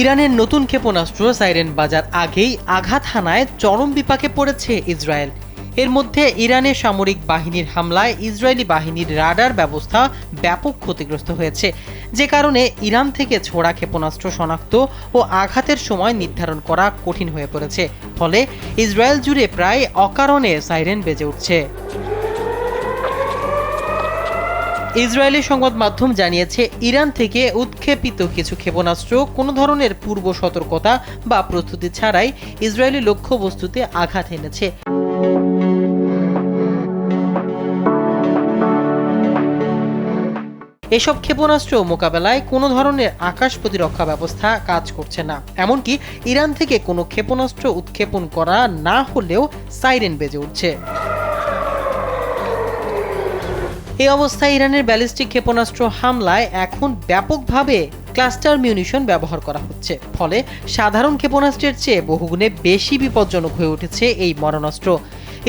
ইরানের নতুন ক্ষেপণাস্ত্র সাইরেন বাজার আগেই আঘাত হানায় চরম বিপাকে পড়েছে ইসরায়েল। এর মধ্যে ইরানের সামরিক বাহিনীর হামলায় ইসরায়েলি বাহিনীর রাডার ব্যবস্থা ব্যাপক ক্ষতিগ্রস্ত হয়েছে, যে কারণে ইরান থেকে ছোড়া ক্ষেপণাস্ত্র শনাক্ত ও আঘাতের সময় নির্ধারণ করা কঠিন হয়ে পড়েছে। ফলে ইসরায়েল জুড়ে প্রায় অকারণে সাইরেন বেজে উঠছে। ইসরায়েলি সংবাদ মাধ্যম জানিয়েছে, ইরান থেকে উৎক্ষেপিত কিছু ক্ষেপণাস্ত্র কোনো ধরনের পূর্ব সতর্কতা বা প্রস্তুতি ছাড়াই ইসরায়েলি লক্ষ্যবস্তুতে আঘাত এনেছে। এসব ক্ষেপণাস্ত্র মোকাবেলায় কোনো ধরনের আকাশ প্রতিরক্ষা ব্যবস্থা কাজ করছে না। এমনকি ইরান থেকে কোনো ক্ষেপণাস্ত্র উৎক্ষেপণ করা না হলেও সাইরেন বেজে উঠছে। এই অবস্থায় ইরানের ব্যালিস্টিক ক্ষেপণাস্ত্র হামলায় এখন ব্যাপকভাবে ক্লাস্টার মিউনিশন ব্যবহার করা হচ্ছে। ফলে সাধারণ ক্ষেপণাস্ত্রের চেয়ে বহুগুণে বেশি বিপজ্জনক হয়ে উঠেছে এই মারণাস্ত্র।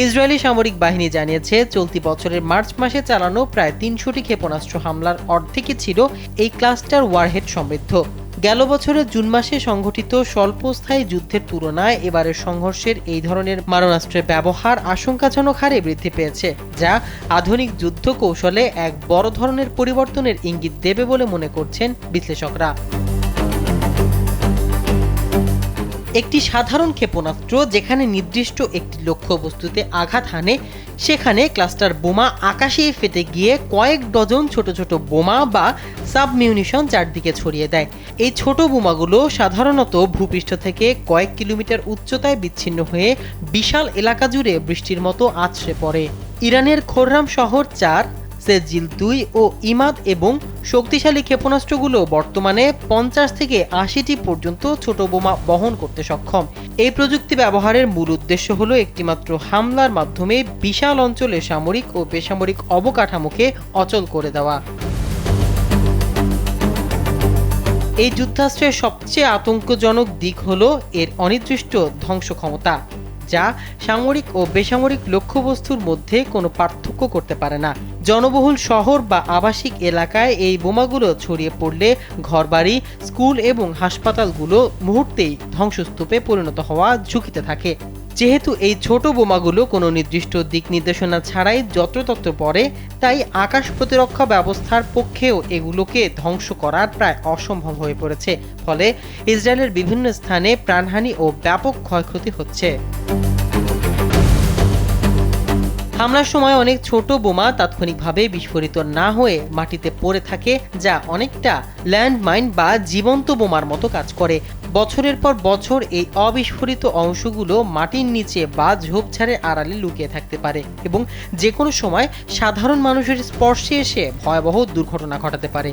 ইসরায়েলি সামরিক বাহিনী জানিয়েছে, চলতি বছরের মার্চ মাসে চালানো প্রায় ৩০০টি ক্ষেপণাস্ত্র হামলার অর্ধেকই ছিল এই ক্লাস্টার ওয়ারহেড সমৃদ্ধ। গেল বছরের জুন মাসে সংঘটিত স্বল্পস্থায়ী যুদ্ধের তুলনায় এবারের সংঘর্ষের এই ধরনের মারণাস্ত্রের ব্যবহার আশঙ্কাজনক হারে বৃদ্ধি পেয়েছে, যা আধুনিক যুদ্ধ কৌশলে এক বড় ধরনের পরিবর্তনের ইঙ্গিত দেবে বলে মনে করছেন বিশ্লেষকরা। একটি সাধারণ ক্ষেপণাস্ত্র যেখানে নির্দিষ্ট একটি লক্ষ্যবস্তুতে আঘাত হানে, সেখানে ক্লাস্টার বোমা আকাশে ফেটে গিয়ে কয়েক ডজন ছোট ছোট বোমা বা সাবমিউনিশন চারদিকে ছড়িয়ে দেয়। এই ছোট বোমাগুলো সাধারণত ভূপৃষ্ঠ থেকে কয়েক কিলোমিটার উচ্চতায় বিচ্ছিন্ন হয়ে বিশাল এলাকা জুড়ে বৃষ্টির মতো আছড়ে পড়ে। ইরানের খোররাম শহর 4, সেজিল 2 ও ইমাদ এবং শক্তিশালী ক্ষেপণাস্ত্রগুলো বর্তমানে 50 থেকে 80টি পর্যন্ত ছোট বোমা বহন করতে সক্ষম। এই প্রযুক্তি ব্যবহারের মূল উদ্দেশ্য হলো একটিমাত্র হামলার মাধ্যমে বিশাল অঞ্চলে সামরিক ও বেসামরিক অবকাঠামোকে অচল করে দেওয়া। এই যুদ্ধাস্ত্রের সবচেয়ে আতঙ্কজনক দিক হলো এর অনির্দিষ্ট ধ্বংস ক্ষমতা, যা সামরিক ও বেসামরিক লক্ষ্যবস্তুর মধ্যে কোনো পার্থক্য করতে পারে না। জনবহুল শহর বা আবাসিক এলাকায় এই বোমাগুলো ছড়িয়ে পড়লে ঘরবাড়ি, স্কুল এবং হাসপাতালগুলো মুহূর্তেই ধ্বংসস্তূপে পরিণত হওয়া ঝুঁকিতে থাকে। যেহেতু এই ছোট বোমাগুলো কোনো নির্দিষ্ট দিক নির্দেশনা ছাড়াই যত্রতত্র পড়ে, তাই আকাশ প্রতিরক্ষা ব্যবস্থার পক্ষেও এগুলোকে ধ্বংস করা প্রায় অসম্ভব হয়ে পড়েছে। ফলে ইসরায়েলের বিভিন্ন স্থানে প্রাণহানি ও ব্যাপক ক্ষয়ক্ষতি হচ্ছে। হামলার সময় অনেক ছোট বোমা তাৎক্ষণিকভাবে বিস্ফোরিত না হয়ে মাটিতে পড়ে থাকে, যা অনেকটা ল্যান্ডমাইন বা জীবন্ত বোমার মতো কাজ করে। বছরের পর বছর এই অবিস্ফোরিত অংশগুলো মাটির নিচে বা ঝোপঝাড়ের আড়ালে লুকিয়ে থাকতে পারে এবং যে কোনো সময় সাধারণ মানুষের স্পর্শে এসে ভয়াবহ দুর্ঘটনা ঘটাতে পারে।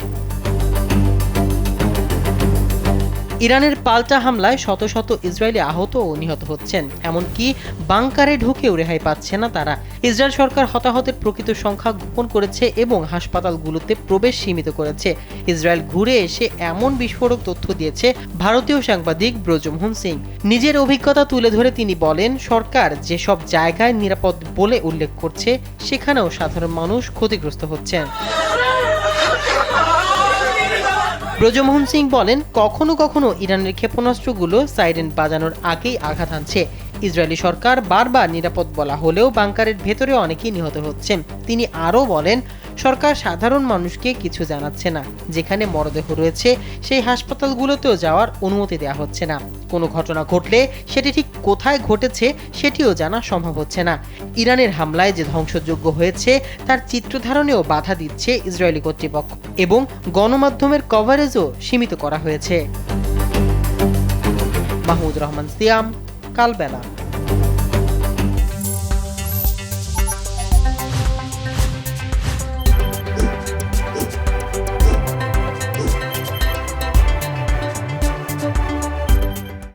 ইরানের পাল্টা হামলায় শত শত ইসরায়েলি আহত ও নিহত হচ্ছেন, এমনকি বাংকারে ঢুকেও রেহাই পাচ্ছে না তারা। ইসরায়েল সরকার হতাহতের প্রকৃত সংখ্যা গোপন করেছে এবং হাসপাতালগুলোতে প্রবেশ সীমিত করেছে। ইসরায়েল ঘুরে এসে এমন বিস্ফোরক তথ্য দিয়েছে ভারতীয় সাংবাদিক ব্রজমোহন সিং। নিজের অভিজ্ঞতা তুলে ধরে তিনি বলেন, সরকার যেসব জায়গায় নিরাপদ বলে উল্লেখ করছে, সেখানেও সাধারণ মানুষ ক্ষতিগ্রস্ত হচ্ছেন। ব্রজমোহন সিং বলেন, কখনো কখনো ইরানের ক্ষেপণাস্ত্রগুলো সাইরেন বাজানোর আগেই আঘাত হানছে। ইসরায়েলি সরকার বারবার নিরাপদ বলা হলেও বাংকারের ভেতরে অনেকেই নিহত হচ্ছেন। তিনি আরও বলেন, সরকার সাধারণ মানুষকে কিছু জানাচ্ছে না। যেখানে মরদেহ রয়েছে সেই হাসপাতালগুলোতেও যাওয়ার অনুমতি দেওয়া হচ্ছে না। কোনো ঘটনা ঘটলে সেটি ঠিক কোথায় ঘটেছে সেটিও জানা সম্ভব হচ্ছে না। ইরানের হামলায় যে ধ্বংসযোগ্য হয়েছে তার চিত্র ধারণেও বাধা দিচ্ছে ইসরায়েলি কর্তৃপক্ষ এবং গণমাধ্যমের কভারেজও সীমিত করা হয়েছে। মাহমুদ রহমান সিয়াম, কালবেলা।